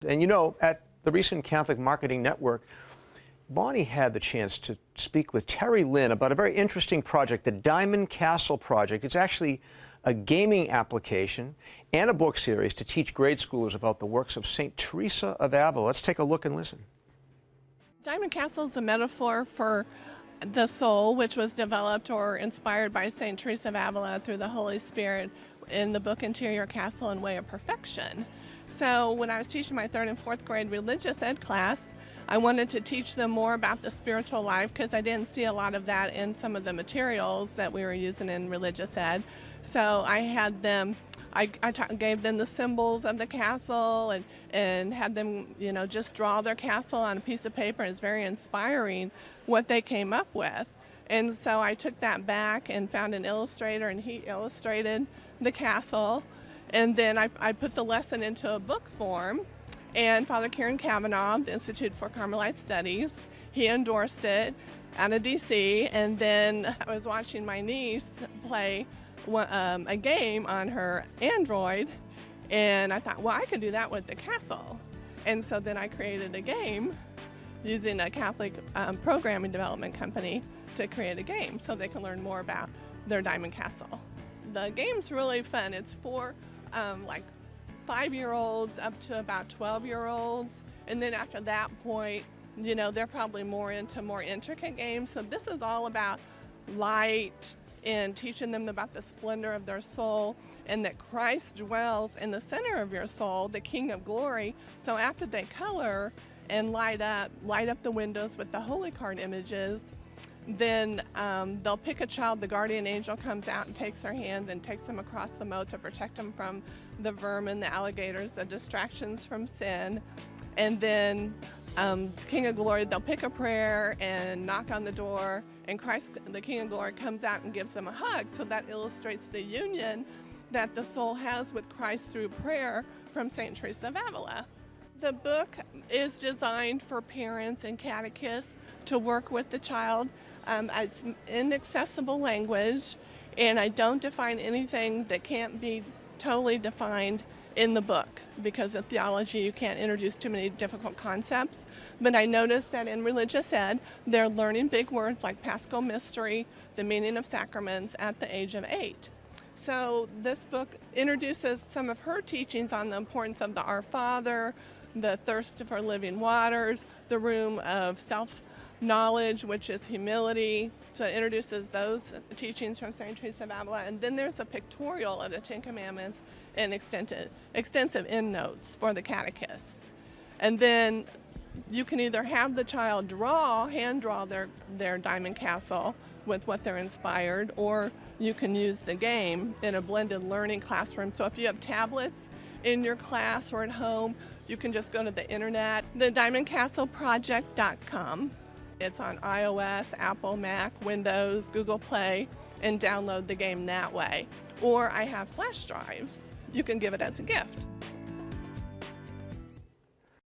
And you know, at the recent Catholic Marketing Network, Bonnie had the chance to speak with Terri Lynn about a very interesting project, the Diamond Castle Project. It's actually a gaming application and a book series to teach grade schoolers about the works of St. Teresa of Avila. Let's take a look and listen. Diamond Castle is a metaphor for the soul, which was developed or inspired by St. Teresa of Avila through the Holy Spirit in the book Interior Castle and Way of Perfection. So when I was teaching my 3rd and 4th grade religious ed class, I wanted to teach them more about the spiritual life because I didn't see a lot of that in some of the materials that we were using in religious ed. So I had them, I gave them the symbols of the castle and had them, just draw their castle on a piece of paper. It's very inspiring what they came up with. And so I took that back and found an illustrator, and he illustrated the castle. And then I put the lesson into a book form, and Father Kieran Kavanaugh, the Institute for Carmelite Studies, he endorsed it out of DC. And then I was watching my niece play a game on her Android, and I thought, well, I could do that with the castle. And so then I created a game using a Catholic programming development company to create a game so they can learn more about their Diamond Castle. The game's really fun. It's for like 5-year-olds up to about 12-year-olds, and then after that point, they're probably more into more intricate games. So this is all about light and teaching them about the splendor of their soul, and that Christ dwells in the center of your soul, the King of Glory. So after they color and light up the windows with the holy card images, then they'll pick a child. The guardian angel comes out and takes their hand and takes them across the moat to protect them from the vermin, the alligators, the distractions from sin. And then King of Glory, they'll pick a prayer and knock on the door, and Christ, the King of Glory, comes out and gives them a hug. So that illustrates the union that the soul has with Christ through prayer from St. Teresa of Avila. The book is designed for parents and catechists to work with the child. It's in accessible language, and I don't define anything that can't be totally defined in the book, because in theology you can't introduce too many difficult concepts. But I noticed that in religious ed, they're learning big words like Paschal Mystery, the meaning of sacraments at the age of 8. So this book introduces some of her teachings on the importance of the Our Father, the thirst for living waters, the room of self-knowledge, which is humility. So it introduces those teachings from St. Teresa of Avila. And then there's a pictorial of the 10 Commandments and extensive endnotes for the catechists. And then you can either have the child hand draw their Diamond Castle with what they're inspired, or you can use the game in a blended learning classroom. So if you have tablets in your class or at home, you can just go to the internet, thediamondcastleproject.com. It's on iOS, Apple, Mac, Windows, Google Play, and download the game that way. Or I have flash drives. You can give it as a gift.